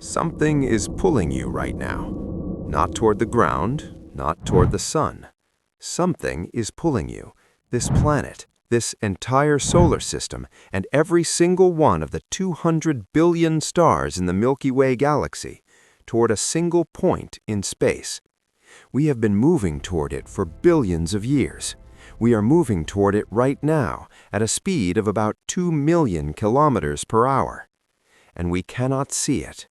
Something is pulling you right now. Not toward the ground, not toward the sun. Something is pulling you, this planet, this entire solar system, and every single one of the 200 billion stars in the Milky Way galaxy, toward a single point in space. We have been moving toward it for billions of years. We are moving toward it right now at a speed of about 2 million kilometers per hour. And we cannot see it.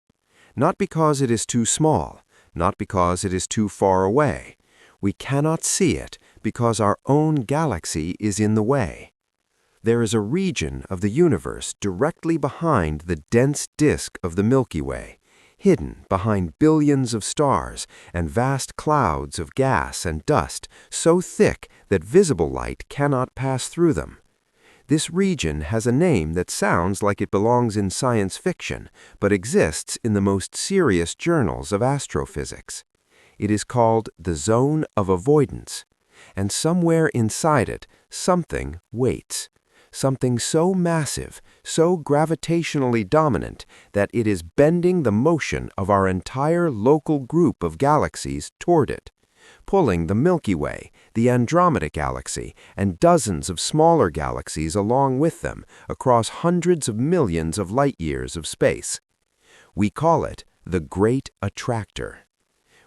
Not because it is too small, not because it is too far away. We cannot see it because our own galaxy is in the way. There is a region of the universe directly behind the dense disk of the Milky Way, hidden behind billions of stars and vast clouds of gas and dust so thick that visible light cannot pass through them. This region has a name that sounds like it belongs in science fiction, but exists in the most serious journals of astrophysics. It is called the Zone of Avoidance, and somewhere inside it, something waits. Something so massive, so gravitationally dominant, that it is bending the motion of our entire local group of galaxies toward it, pulling the Milky Way, the Andromeda Galaxy, and dozens of smaller galaxies along with them across hundreds of millions of light-years of space. We call it the Great Attractor.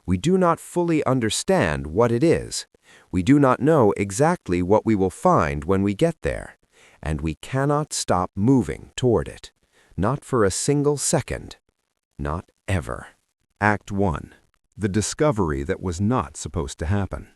We do not fully understand what it is. We do not know exactly what we will find when we get there. And we cannot stop moving toward it. Not for a single second. Not ever. Act 1. The discovery that was not supposed to happen.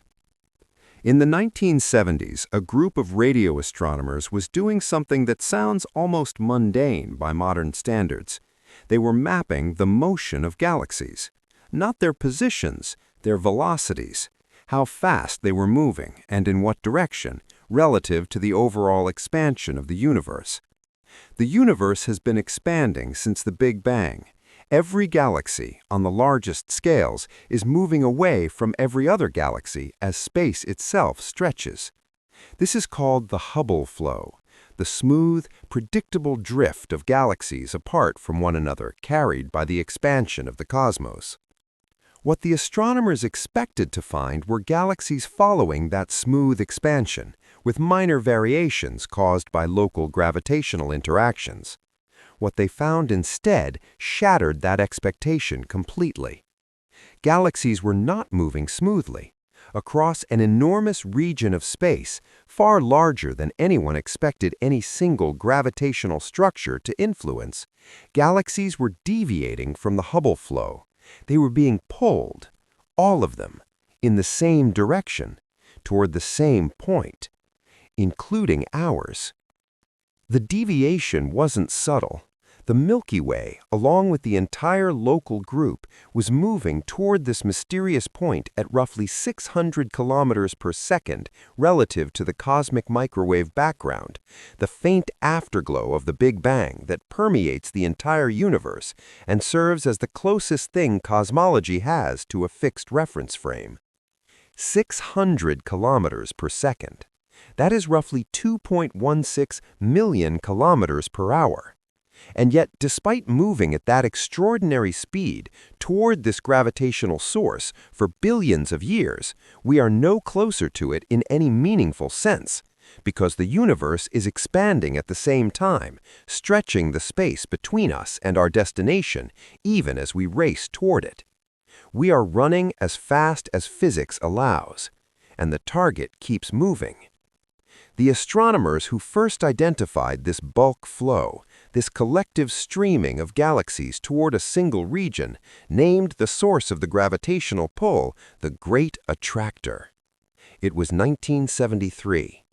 In the 1970s, a group of radio astronomers was doing something that sounds almost mundane by modern standards. They were mapping the motion of galaxies. Not their positions, their velocities. How fast they were moving and in what direction, relative to the overall expansion of the universe. The universe has been expanding since the Big Bang. Every galaxy, on the largest scales, is moving away from every other galaxy as space itself stretches. This is called the Hubble flow, the smooth, predictable drift of galaxies apart from one another carried by the expansion of the cosmos. What the astronomers expected to find were galaxies following that smooth expansion, with minor variations caused by local gravitational interactions. What they found instead shattered that expectation completely. Galaxies were not moving smoothly. Across an enormous region of space, far larger than anyone expected any single gravitational structure to influence, galaxies were deviating from the Hubble flow. They were being pulled, all of them, in the same direction, toward the same point, including ours. The deviation wasn't subtle. The Milky Way, along with the entire local group, was moving toward this mysterious point at roughly 600 kilometers per second relative to the cosmic microwave background, the faint afterglow of the Big Bang that permeates the entire universe and serves as the closest thing cosmology has to a fixed reference frame. 600 kilometers per second. That is roughly 2.16 million kilometers per hour. And yet, despite moving at that extraordinary speed toward this gravitational source for billions of years, we are no closer to it in any meaningful sense, because the universe is expanding at the same time, stretching the space between us and our destination, even as we race toward it. We are running as fast as physics allows, and the target keeps moving. The astronomers who first identified this bulk flow, this collective streaming of galaxies toward a single region, named the source of the gravitational pull the Great Attractor. It was 1973.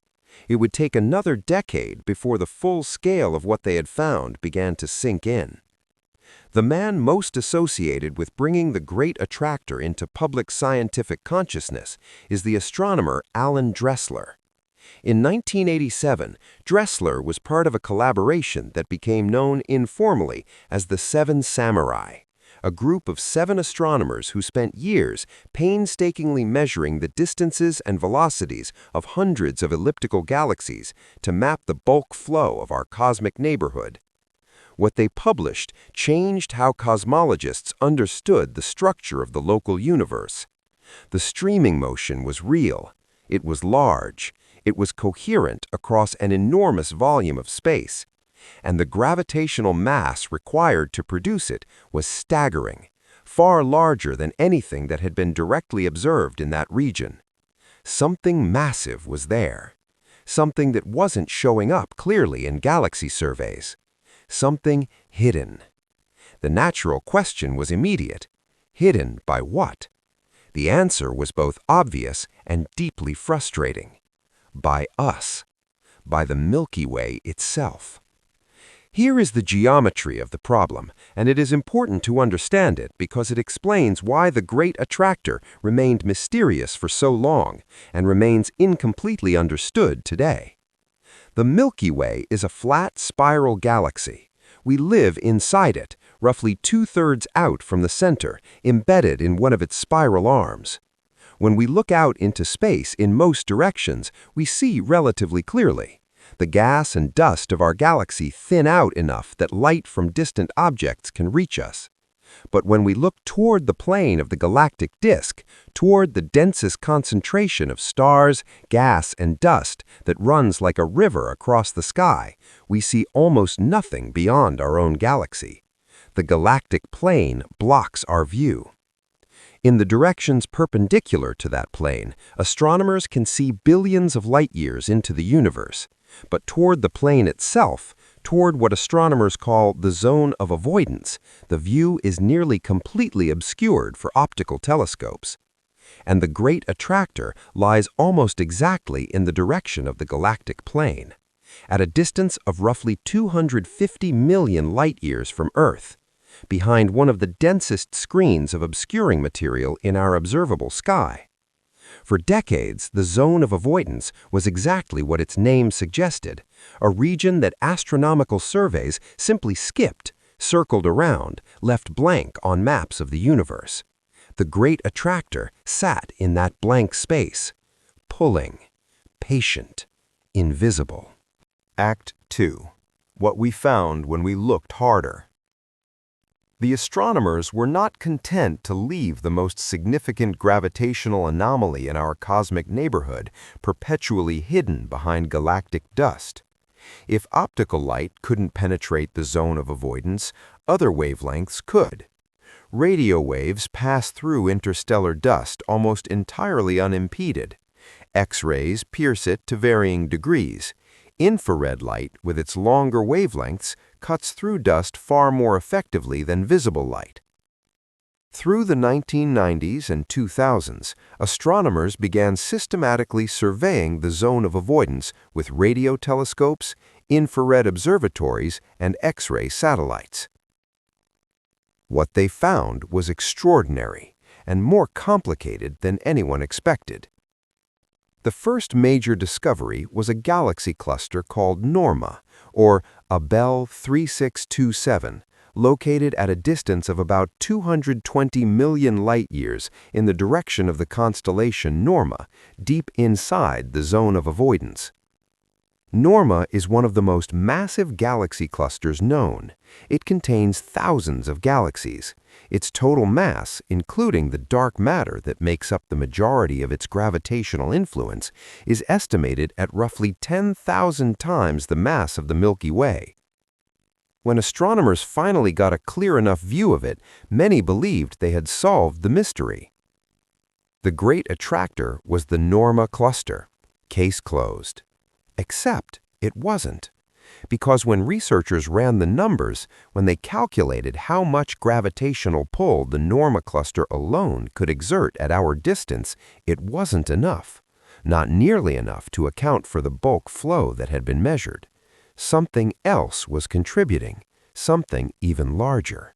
It would take another decade before the full scale of what they had found began to sink in. The man most associated with bringing the Great Attractor into public scientific consciousness is the astronomer Alan Dressler. In 1987, Dressler was part of a collaboration that became known informally as the Seven Samurai, a group of 7 astronomers who spent years painstakingly measuring the distances and velocities of hundreds of elliptical galaxies to map the bulk flow of our cosmic neighborhood. What they published changed how cosmologists understood the structure of the local universe. The streaming motion was real. It was large. It was coherent across an enormous volume of space. And the gravitational mass required to produce it was staggering, far larger than anything that had been directly observed in that region. Something massive was there. Something that wasn't showing up clearly in galaxy surveys. Something hidden. The natural question was immediate. Hidden by what? The answer was both obvious and deeply frustrating. By us. By the Milky Way itself. Here is the geometry of the problem, and it is important to understand it because it explains why the Great Attractor remained mysterious for so long and remains incompletely understood today. The Milky Way is a flat spiral galaxy. We live inside it, roughly 2/3 out from the center, embedded in one of its spiral arms. When we look out into space in most directions, we see relatively clearly. The gas and dust of our galaxy thin out enough that light from distant objects can reach us. But when we look toward the plane of the galactic disk, toward the densest concentration of stars, gas, and dust that runs like a river across the sky, we see almost nothing beyond our own galaxy. The galactic plane blocks our view. In the directions perpendicular to that plane, astronomers can see billions of light years into the universe. But toward the plane itself, toward what astronomers call the Zone of Avoidance, the view is nearly completely obscured for optical telescopes. And the Great Attractor lies almost exactly in the direction of the galactic plane, at a distance of roughly 250 million light-years from Earth, behind one of the densest screens of obscuring material in our observable sky. For decades, the Zone of Avoidance was exactly what its name suggested, a region that astronomical surveys simply skipped, circled around, left blank on maps of the universe. The Great Attractor sat in that blank space, pulling, patient, invisible. Act 2. What we found when we looked harder. The astronomers were not content to leave the most significant gravitational anomaly in our cosmic neighborhood perpetually hidden behind galactic dust. If optical light couldn't penetrate the Zone of Avoidance, other wavelengths could. Radio waves pass through interstellar dust almost entirely unimpeded. X-rays pierce it to varying degrees. Infrared light, with its longer wavelengths, cuts through dust far more effectively than visible light. Through the 1990s and 2000s, astronomers began systematically surveying the Zone of Avoidance with radio telescopes, infrared observatories, and X-ray satellites. What they found was extraordinary and more complicated than anyone expected. The first major discovery was a galaxy cluster called Norma, or Abell 3627, located at a distance of about 220 million light-years in the direction of the constellation Norma, deep inside the Zone of Avoidance. Norma is one of the most massive galaxy clusters known. It contains thousands of galaxies. Its total mass, including the dark matter that makes up the majority of its gravitational influence, is estimated at roughly 10,000 times the mass of the Milky Way. When astronomers finally got a clear enough view of it, many believed they had solved the mystery. The Great Attractor was the Norma cluster. Case closed. Except it wasn't. Because when researchers ran the numbers, when they calculated how much gravitational pull the Norma cluster alone could exert at our distance, it wasn't enough. Not nearly enough to account for the bulk flow that had been measured. Something else was contributing, something even larger.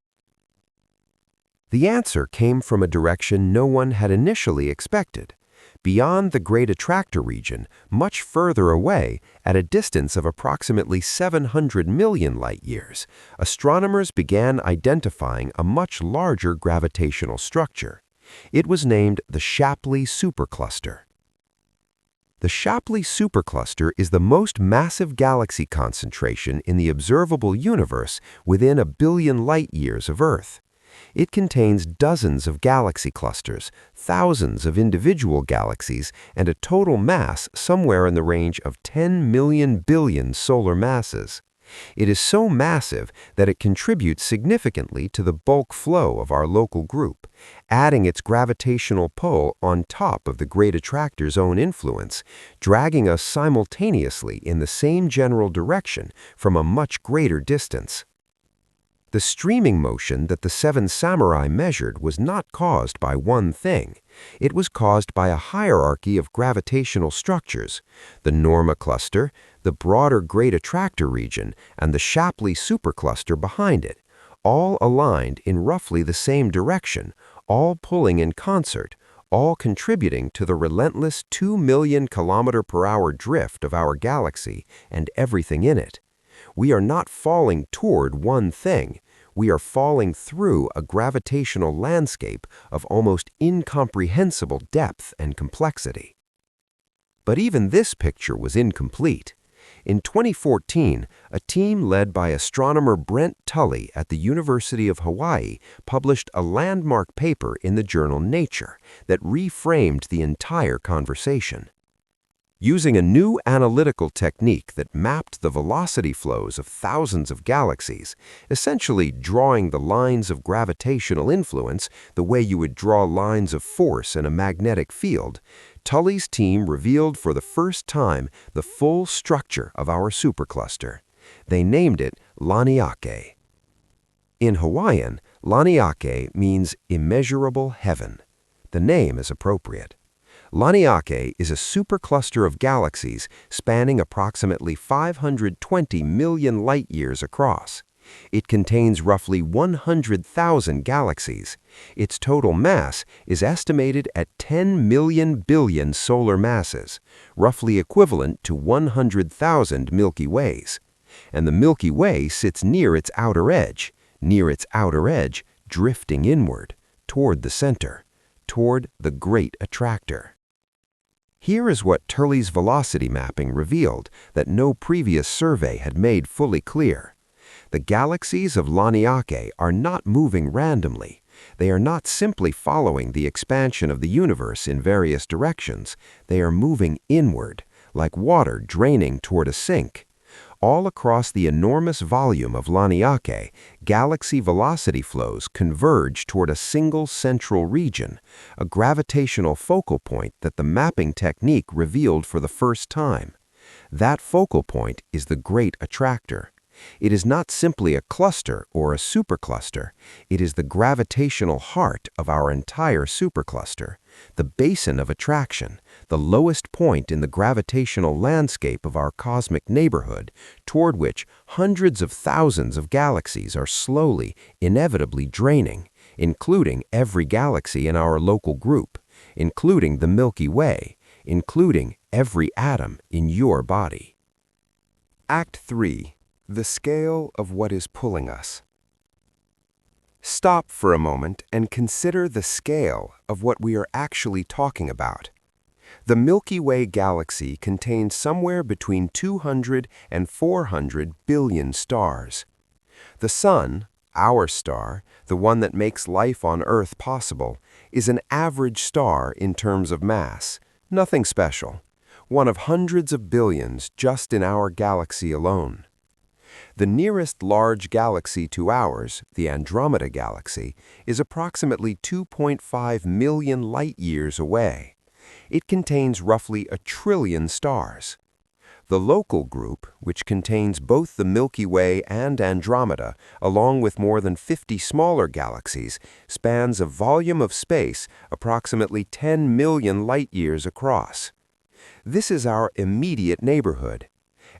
The answer came from a direction no one had initially expected. Beyond the Great Attractor region, much further away, at a distance of approximately 700 million light-years, astronomers began identifying a much larger gravitational structure. It was named the Shapley Supercluster. The Shapley Supercluster is the most massive galaxy concentration in the observable universe within 1 billion light-years of Earth. It contains dozens of galaxy clusters, thousands of individual galaxies, and a total mass somewhere in the range of 10 million billion solar masses. It is so massive that it contributes significantly to the bulk flow of our local group, adding its gravitational pull on top of the Great Attractor's own influence, dragging us simultaneously in the same general direction from a much greater distance. The streaming motion that the Seven Samurai measured was not caused by one thing. It was caused by a hierarchy of gravitational structures: the Norma cluster, the broader Great Attractor region, and the Shapley Supercluster behind it, all aligned in roughly the same direction, all pulling in concert, all contributing to the relentless 2 million km/h drift of our galaxy and everything in it. We are not falling toward one thing. We are falling through a gravitational landscape of almost incomprehensible depth and complexity. But even this picture was incomplete. In 2014, a team led by astronomer Brent Tully at the University of Hawaii published a landmark paper in the journal Nature that reframed the entire conversation. Using a new analytical technique that mapped the velocity flows of thousands of galaxies, essentially drawing the lines of gravitational influence the way you would draw lines of force in a magnetic field, Tully's team revealed for the first time the full structure of our supercluster. They named it Laniakea. In Hawaiian, Laniakea means immeasurable heaven. The name is appropriate. Laniakea is a supercluster of galaxies spanning approximately 520 million light-years across. It contains roughly 100,000 galaxies. Its total mass is estimated at 10 million billion solar masses, roughly equivalent to 100,000 Milky Ways. And the Milky Way sits near its outer edge, drifting inward, toward the center, toward the Great Attractor. Here is what Tully's velocity mapping revealed that no previous survey had made fully clear. The galaxies of Laniakea are not moving randomly. They are not simply following the expansion of the universe in various directions. They are moving inward, like water draining toward a sink. All across the enormous volume of Laniakea, galaxy velocity flows converge toward a single central region, a gravitational focal point that the mapping technique revealed for the first time. That focal point is the Great Attractor. It is not simply a cluster or a supercluster. It is the gravitational heart of our entire supercluster, the basin of attraction, the lowest point in the gravitational landscape of our cosmic neighborhood, toward which hundreds of thousands of galaxies are slowly, inevitably draining, including every galaxy in our local group, including the Milky Way, including every atom in your body. Act 3. The scale of what is pulling us. Stop for a moment and consider the scale of what we are actually talking about. The Milky Way galaxy contains somewhere between 200 and 400 billion stars. The Sun, our star, the one that makes life on Earth possible, is an average star in terms of mass, nothing special, one of hundreds of billions just in our galaxy alone. The nearest large galaxy to ours, the Andromeda Galaxy, is approximately 2.5 million light-years away. It contains roughly 1 trillion stars. The local group, which contains both the Milky Way and Andromeda, along with more than 50 smaller galaxies, spans a volume of space approximately 10 million light-years across. This is our immediate neighborhood.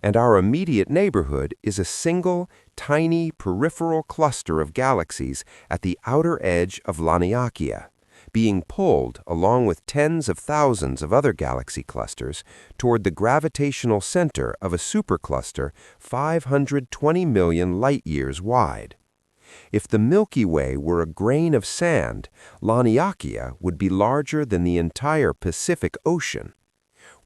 And our immediate neighborhood is a single, tiny peripheral cluster of galaxies at the outer edge of Laniakea, being pulled, along with tens of thousands of other galaxy clusters, toward the gravitational center of a supercluster 520 million light-years wide. If the Milky Way were a grain of sand, Laniakea would be larger than the entire Pacific Ocean.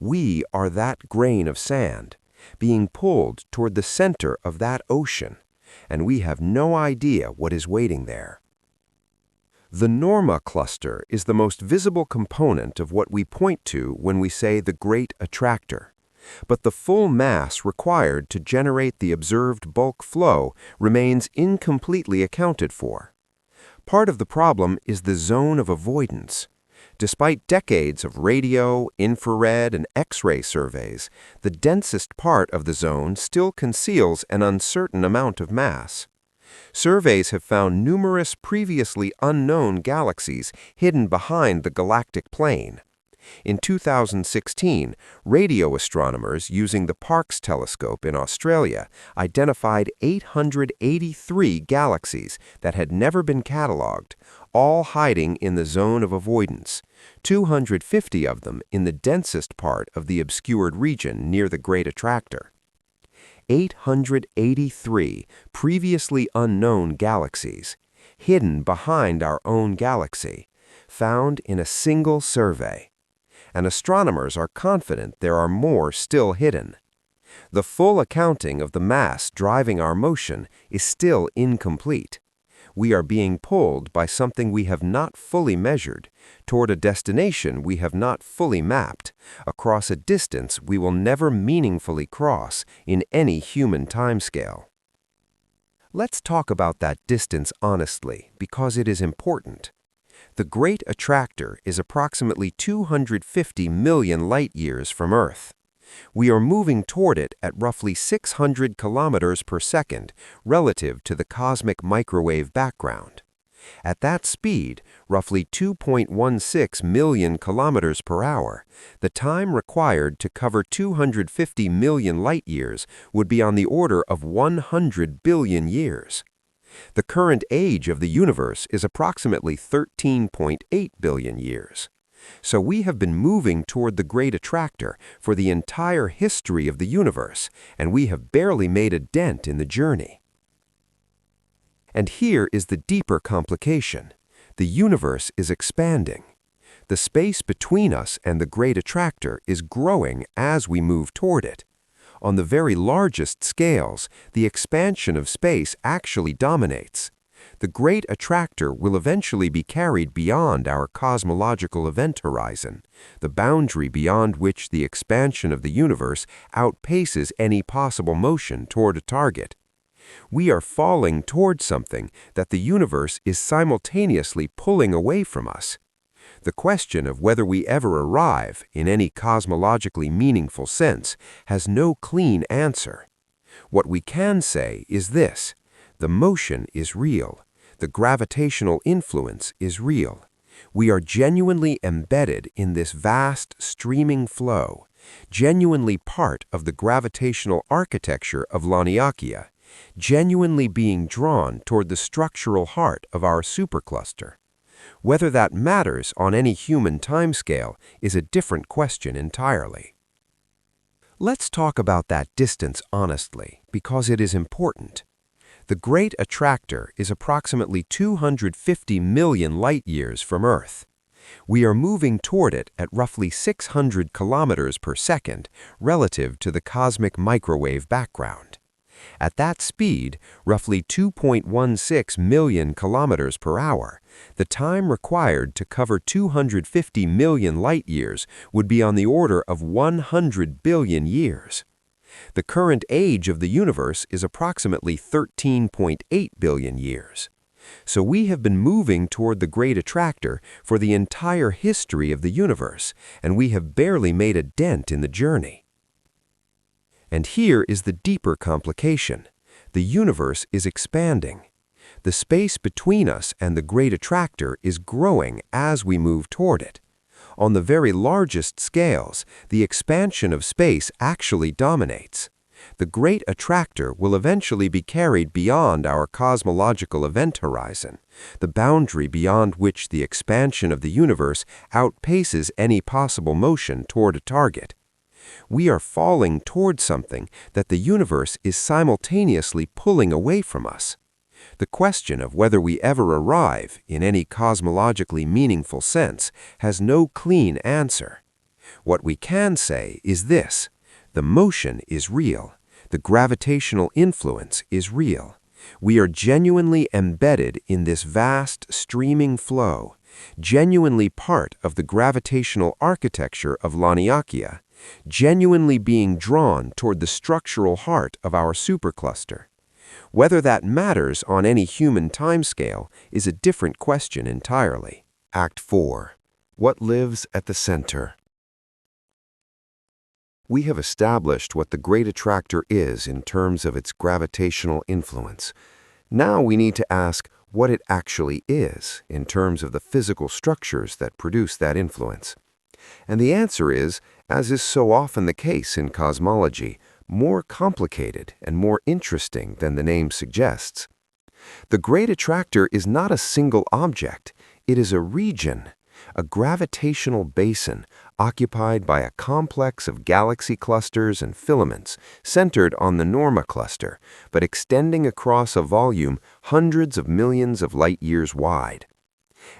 We are that grain of sand, being pulled toward the center of that ocean, and we have no idea what is waiting there. The Norma cluster is the most visible component of what we point to when we say the Great Attractor, but the full mass required to generate the observed bulk flow remains incompletely accounted for. Part of the problem is the Zone of Avoidance. Despite decades of radio, infrared, and X-ray surveys, the densest part of the zone still conceals an uncertain amount of mass. Surveys have found numerous previously unknown galaxies hidden behind the galactic plane. In 2016, radio astronomers using the Parkes telescope in Australia identified 883 galaxies that had never been catalogued, all hiding in the Zone of Avoidance, 250 of them in the densest part of the obscured region near the Great Attractor. 883 previously unknown galaxies, hidden behind our own galaxy, found in a single survey. And astronomers are confident there are more still hidden. The full accounting of the mass driving our motion is still incomplete. We are being pulled by something we have not fully measured, toward a destination we have not fully mapped, across a distance we will never meaningfully cross in any human timescale. Let's talk about that distance honestly, because it is important. The Great Attractor is approximately 250 million light-years from Earth. We are moving toward it at roughly 600 kilometers per second relative to the cosmic microwave background. At that speed, roughly 2.16 million kilometers per hour, the time required to cover 250 million light-years would be on the order of 100 billion years. The current age of the universe is approximately 13.8 billion years. So we have been moving toward the Great Attractor for the entire history of the universe, and we have barely made a dent in the journey. And here is the deeper complication. The universe is expanding. The space between us and the Great Attractor is growing as we move toward it. On the very largest scales, the expansion of space actually dominates. The Great Attractor will eventually be carried beyond our cosmological event horizon, the boundary beyond which the expansion of the universe outpaces any possible motion toward a target. We are falling toward something that the universe is simultaneously pulling away from us. The question of whether we ever arrive, in any cosmologically meaningful sense, has no clean answer. What we can say is this: the motion is real. The gravitational influence is real. We are genuinely embedded in this vast, streaming flow, genuinely part of the gravitational architecture of Laniakea, genuinely being drawn toward the structural heart of our supercluster. Whether that matters on any human timescale is a different question entirely. Let's talk about that distance honestly, because it is important. The Great Attractor is approximately 250 million light-years from Earth. We are moving toward it at roughly 600 kilometers per second relative to the cosmic microwave background. At that speed, roughly 2.16 million kilometers per hour, the time required to cover 250 million light-years would be on the order of 100 billion years. The current age of the universe is approximately 13.8 billion years. So we have been moving toward the Great Attractor for the entire history of the universe, and we have barely made a dent in the journey. And here is the deeper complication. The universe is expanding. The space between us and the Great Attractor is growing as we move toward it. On the very largest scales, the expansion of space actually dominates. The Great Attractor will eventually be carried beyond our cosmological event horizon, the boundary beyond which the expansion of the universe outpaces any possible motion toward a target. We are falling toward something that the universe is simultaneously pulling away from us. The question of whether we ever arrive, in any cosmologically meaningful sense, has no clean answer. What we can say is this: the motion is real. The gravitational influence is real. We are genuinely embedded in this vast, streaming flow, genuinely part of the gravitational architecture of Laniakea, genuinely being drawn toward the structural heart of our supercluster. Whether that matters on any human timescale is a different question entirely. Act 4. What lives at the center? We have established what the Great Attractor is in terms of its gravitational influence. Now we need to ask what it actually is in terms of the physical structures that produce that influence. And the answer is, as is so often the case in cosmology, more complicated and more interesting than the name suggests. The Great Attractor is not a single object, it is a region, a gravitational basin occupied by a complex of galaxy clusters and filaments centered on the Norma cluster, but extending across a volume hundreds of millions of light-years wide.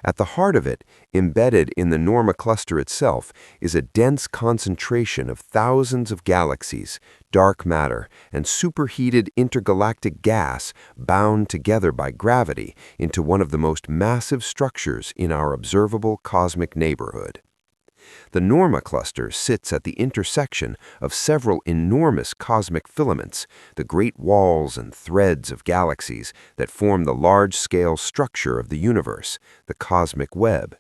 At the heart of it, embedded in the Norma cluster itself, is a dense concentration of thousands of galaxies, dark matter, and superheated intergalactic gas bound together by gravity into one of the most massive structures in our observable cosmic neighborhood. The Norma cluster sits at the intersection of several enormous cosmic filaments, the great walls and threads of galaxies that form the large-scale structure of the universe, the cosmic web.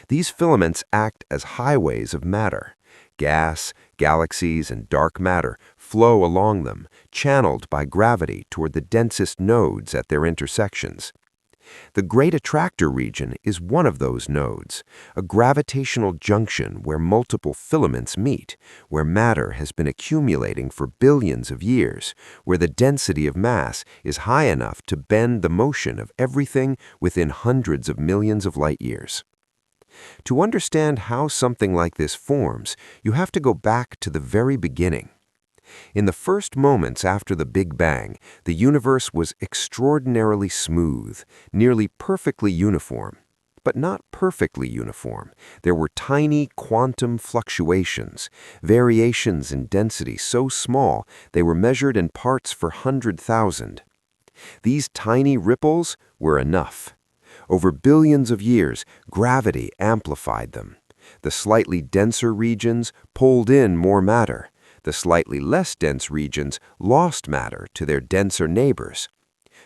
These filaments act as highways of matter. Gas, galaxies, and dark matter flow along them, channeled by gravity toward the densest nodes at their intersections. The Great Attractor region is one of those nodes, a gravitational junction where multiple filaments meet, where matter has been accumulating for billions of years, where the density of mass is high enough to bend the motion of everything within hundreds of millions of light-years. To understand how something like this forms, you have to go back to the very beginning. In the first moments after the Big Bang, the universe was extraordinarily smooth, nearly perfectly uniform. But not perfectly uniform. There were tiny quantum fluctuations, variations in density so small they were measured in parts per 100,000. These tiny ripples were enough. Over billions of years, gravity amplified them. The slightly denser regions pulled in more matter. The slightly less dense regions lost matter to their denser neighbors.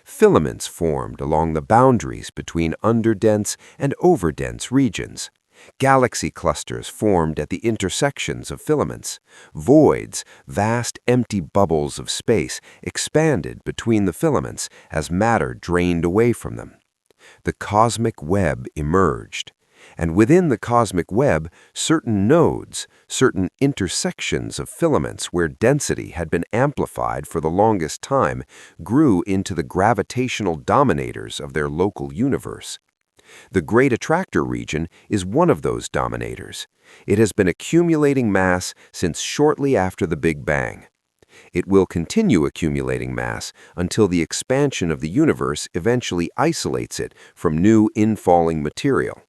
Filaments formed along the boundaries between underdense and overdense regions. Galaxy clusters formed at the intersections of filaments. Voids, vast empty bubbles of space, expanded between the filaments as matter drained away from them. The cosmic web emerged. And within the cosmic web, certain nodes, certain intersections of filaments where density had been amplified for the longest time, grew into the gravitational dominators of their local universe. The Great Attractor region is one of those dominators. It has been accumulating mass since shortly after the Big Bang. It will continue accumulating mass until the expansion of the universe eventually isolates it from new infalling material.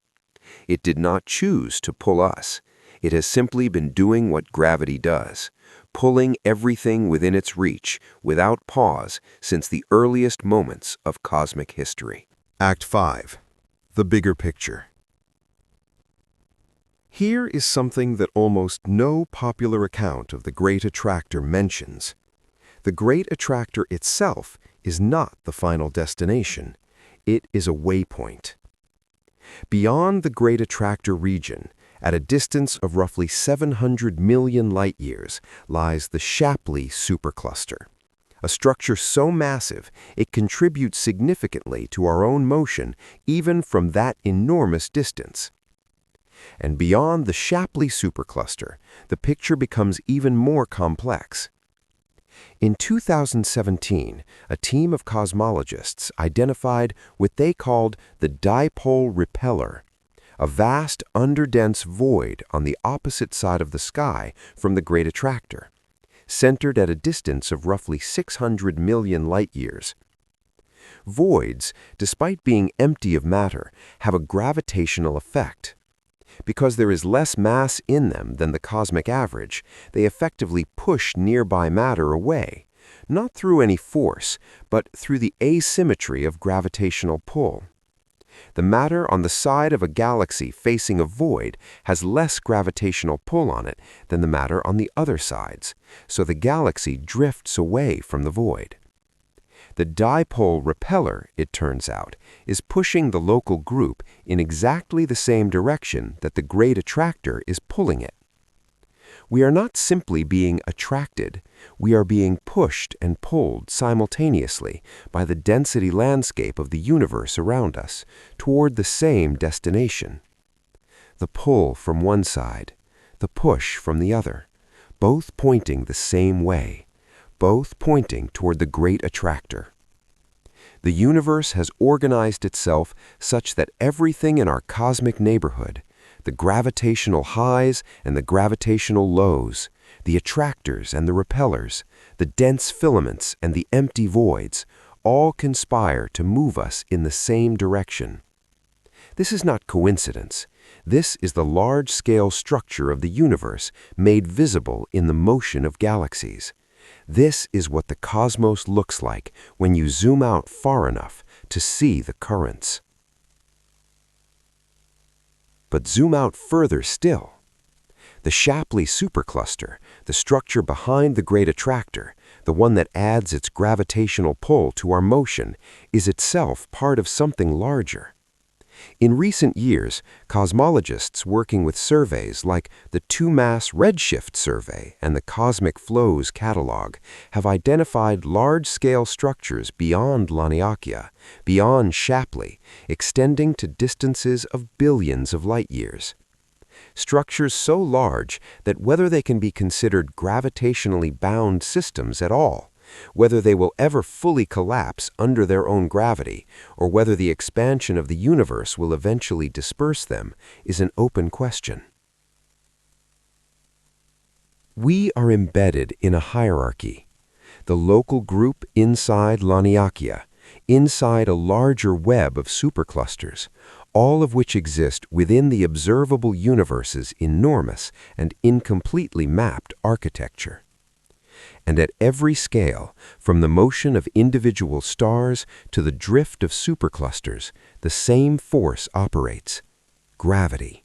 It did not choose to pull us. It has simply been doing what gravity does, pulling everything within its reach, without pause, since the earliest moments of cosmic history. Act 5. The bigger picture. Here is something that almost no popular account of the Great Attractor mentions. The Great Attractor itself is not the final destination. It is a waypoint. Beyond the Great Attractor region, at a distance of roughly 700 million light-years, lies the Shapley Supercluster, a structure so massive it contributes significantly to our own motion even from that enormous distance. And beyond the Shapley Supercluster, the picture becomes even more complex. In 2017, a team of cosmologists identified what they called the Dipole Repeller, a vast underdense void on the opposite side of the sky from the Great Attractor, centered at a distance of roughly 600 million light-years. Voids, despite being empty of matter, have a gravitational effect. Because there is less mass in them than the cosmic average, they effectively push nearby matter away, not through any force, but through the asymmetry of gravitational pull. The matter on the side of a galaxy facing a void has less gravitational pull on it than the matter on the other sides, so the galaxy drifts away from the void. The Dipole Repeller, it turns out, is pushing the local group in exactly the same direction that the Great Attractor is pulling it. We are not simply being attracted, we are being pushed and pulled simultaneously by the density landscape of the universe around us toward the same destination. The pull from one side, the push from the other, both pointing the same way, both pointing toward the Great Attractor. The universe has organized itself such that everything in our cosmic neighborhood, the gravitational highs and the gravitational lows, the attractors and the repellers, the dense filaments and the empty voids, all conspire to move us in the same direction. This is not coincidence. This is the large-scale structure of the universe made visible in the motion of galaxies. This is what the cosmos looks like when you zoom out far enough to see the currents. But zoom out further still. The Shapley Supercluster, the structure behind the Great Attractor, the one that adds its gravitational pull to our motion, is itself part of something larger. In recent years, cosmologists working with surveys like the 2-Mass Redshift Survey and the Cosmic Flows Catalog have identified large-scale structures beyond Laniakea, beyond Shapley, extending to distances of billions of light-years. Structures so large that whether they can be considered gravitationally bound systems at all, whether they will ever fully collapse under their own gravity, or whether the expansion of the universe will eventually disperse them, is an open question. We are embedded in a hierarchy. The local group inside Laniakea, inside a larger web of superclusters, all of which exist within the observable universe's enormous and incompletely mapped architecture. And at every scale, from the motion of individual stars to the drift of superclusters, the same force operates: gravity,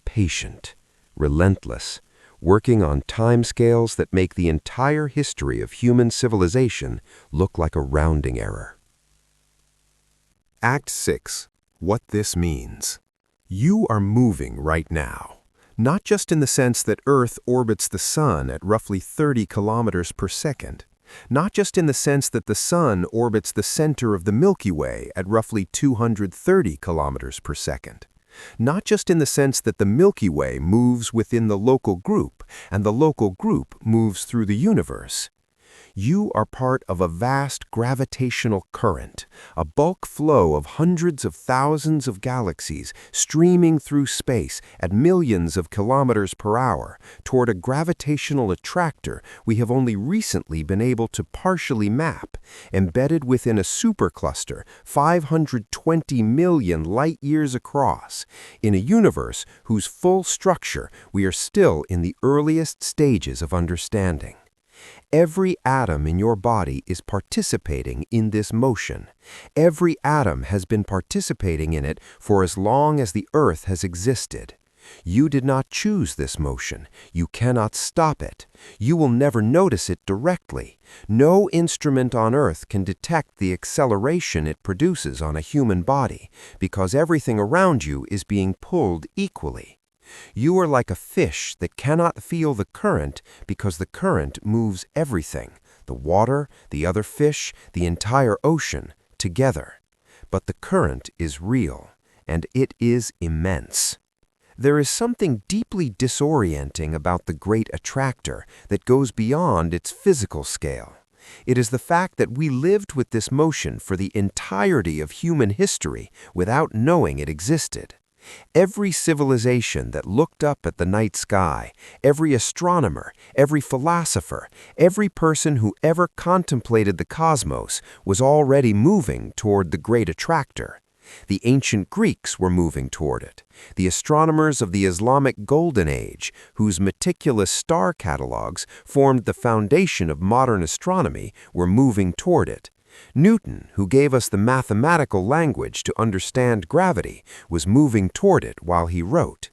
patient, relentless, working on timescales that make the entire history of human civilization look like a rounding error. Act 6. What this means. You are moving right now. Not just in the sense that Earth orbits the Sun at roughly 30 kilometers per second, not just in the sense that the Sun orbits the center of the Milky Way at roughly 230 kilometers per second, not just in the sense that the Milky Way moves within the local group and the local group moves through the universe. You are part of a vast gravitational current, a bulk flow of hundreds of thousands of galaxies streaming through space at millions of kilometers per hour toward a gravitational attractor we have only recently been able to partially map, embedded within a supercluster 520 million light-years across, in a universe whose full structure we are still in the earliest stages of understanding. Every atom in your body is participating in this motion. Every atom has been participating in it for as long as the Earth has existed. You did not choose this motion. You cannot stop it. You will never notice it directly. No instrument on Earth can detect the acceleration it produces on a human body, because everything around you is being pulled equally. You are like a fish that cannot feel the current because the current moves everything, the water, the other fish, the entire ocean, together. But the current is real, and it is immense. There is something deeply disorienting about the Great Attractor that goes beyond its physical scale. It is the fact that we lived with this motion for the entirety of human history without knowing it existed. Every civilization that looked up at the night sky, every astronomer, every philosopher, every person who ever contemplated the cosmos was already moving toward the Great Attractor. The ancient Greeks were moving toward it. The astronomers of the Islamic Golden Age, whose meticulous star catalogues formed the foundation of modern astronomy, were moving toward it. Newton, who gave us the mathematical language to understand gravity, was moving toward it while he wrote.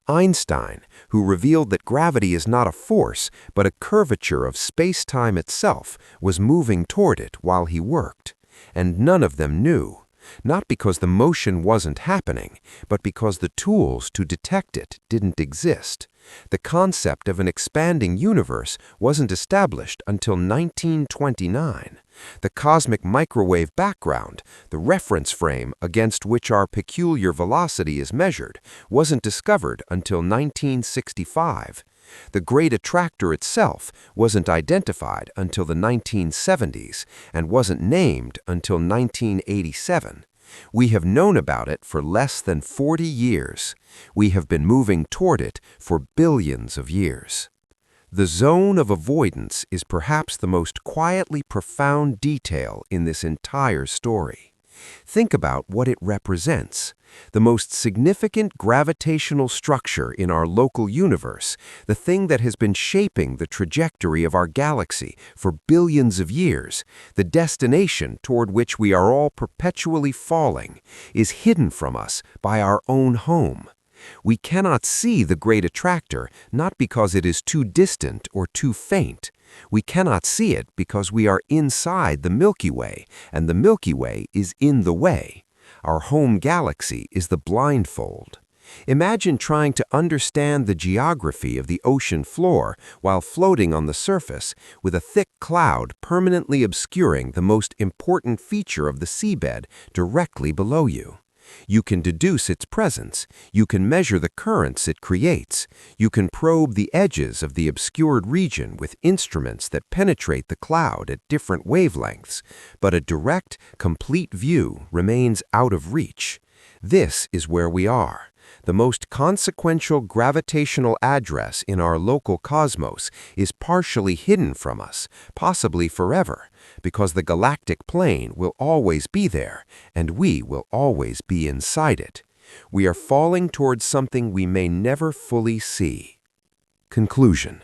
Einstein, who revealed that gravity is not a force, but a curvature of space-time itself, was moving toward it while he worked. And none of them knew. Not because the motion wasn't happening, but because the tools to detect it didn't exist. The concept of an expanding universe wasn't established until 1929. The cosmic microwave background, the reference frame against which our peculiar velocity is measured, wasn't discovered until 1965. The Great Attractor itself wasn't identified until the 1970s and wasn't named until 1987. We have known about it for less than 40 years. We have been moving toward it for billions of years. The zone of avoidance is perhaps the most quietly profound detail in this entire story. Think about what it represents. The most significant gravitational structure in our local universe, the thing that has been shaping the trajectory of our galaxy for billions of years, the destination toward which we are all perpetually falling, is hidden from us by our own home. We cannot see the Great Attractor not because it is too distant or too faint. We cannot see it because we are inside the Milky Way, and the Milky Way is in the way. Our home galaxy is the blindfold. Imagine trying to understand the geography of the ocean floor while floating on the surface with a thick cloud permanently obscuring the most important feature of the seabed directly below you. You can deduce its presence. You can measure the currents it creates. You can probe the edges of the obscured region with instruments that penetrate the cloud at different wavelengths, but a direct, complete view remains out of reach. This is where we are. The most consequential gravitational address in our local cosmos is partially hidden from us, possibly forever, because the galactic plane will always be there, and we will always be inside it. We are falling towards something we may never fully see. Conclusion.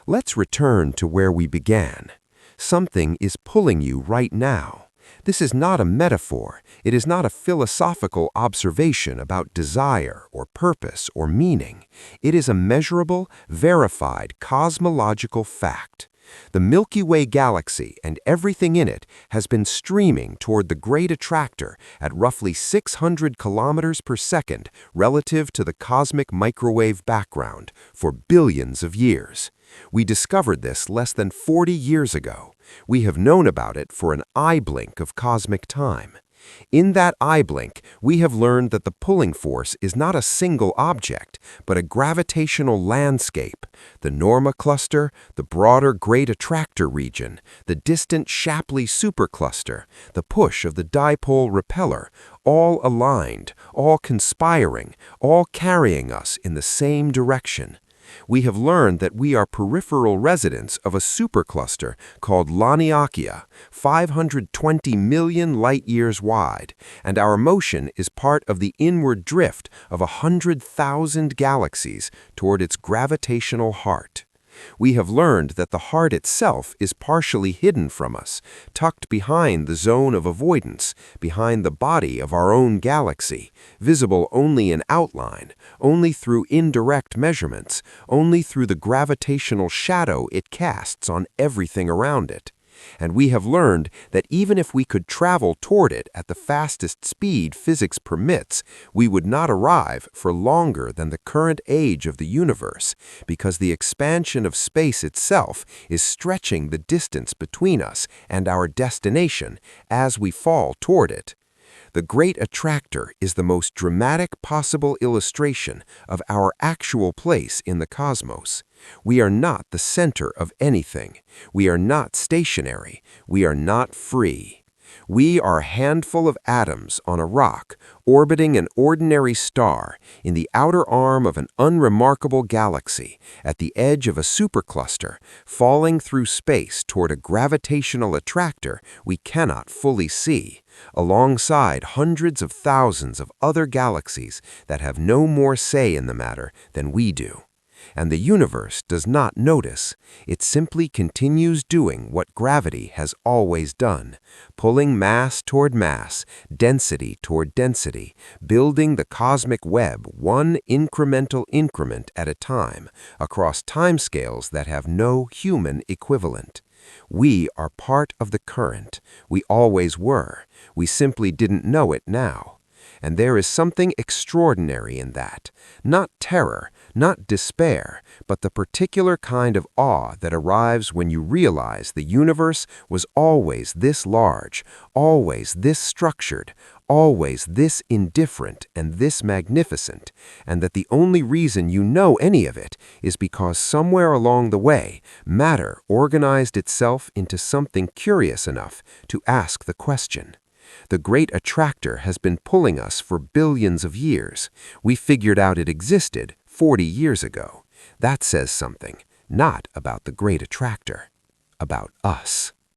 Let's return to where we began. Something is pulling you right now. This is not a metaphor. It is not a philosophical observation about desire or purpose or meaning. It is a measurable, verified cosmological fact. The Milky Way galaxy and everything in it has been streaming toward the Great Attractor at roughly 600 kilometers per second relative to the cosmic microwave background for billions of years. We discovered this less than 40 years ago. We have known about it for an eye blink of cosmic time. In that eye blink, we have learned that the pulling force is not a single object, but a gravitational landscape. The Norma cluster, the broader Great Attractor region, the distant Shapley Supercluster, the push of the Dipole Repeller, all aligned, all conspiring, all carrying us in the same direction. We have learned that we are peripheral residents of a supercluster called Laniakea, 520 million light-years wide, and our motion is part of the inward drift of 100,000 galaxies toward its gravitational heart. We have learned that the heart itself is partially hidden from us, tucked behind the zone of avoidance, behind the body of our own galaxy, visible only in outline, only through indirect measurements, only through the gravitational shadow it casts on everything around it. And we have learned that even if we could travel toward it at the fastest speed physics permits, we would not arrive for longer than the current age of the universe, because the expansion of space itself is stretching the distance between us and our destination as we fall toward it. The Great Attractor is the most dramatic possible illustration of our actual place in the cosmos. We are not the center of anything. We are not stationary. We are not free. We are a handful of atoms on a rock, orbiting an ordinary star in the outer arm of an unremarkable galaxy, at the edge of a supercluster, falling through space toward a gravitational attractor we cannot fully see, alongside hundreds of thousands of other galaxies that have no more say in the matter than we do. And the universe does not notice. It simply continues doing what gravity has always done, pulling mass toward mass, density toward density, building the cosmic web one incremental increment at a time, across timescales that have no human equivalent. We are part of the current. We always were. We simply didn't know it now. And there is something extraordinary in that. Not terror, not despair, but the particular kind of awe that arrives when you realize the universe was always this large, always this structured, always this indifferent and this magnificent, and that the only reason you know any of it is because somewhere along the way, matter organized itself into something curious enough to ask the question. The Great Attractor has been pulling us for billions of years. We figured out it existed 40 years ago. That says something, not about the Great Attractor, about us.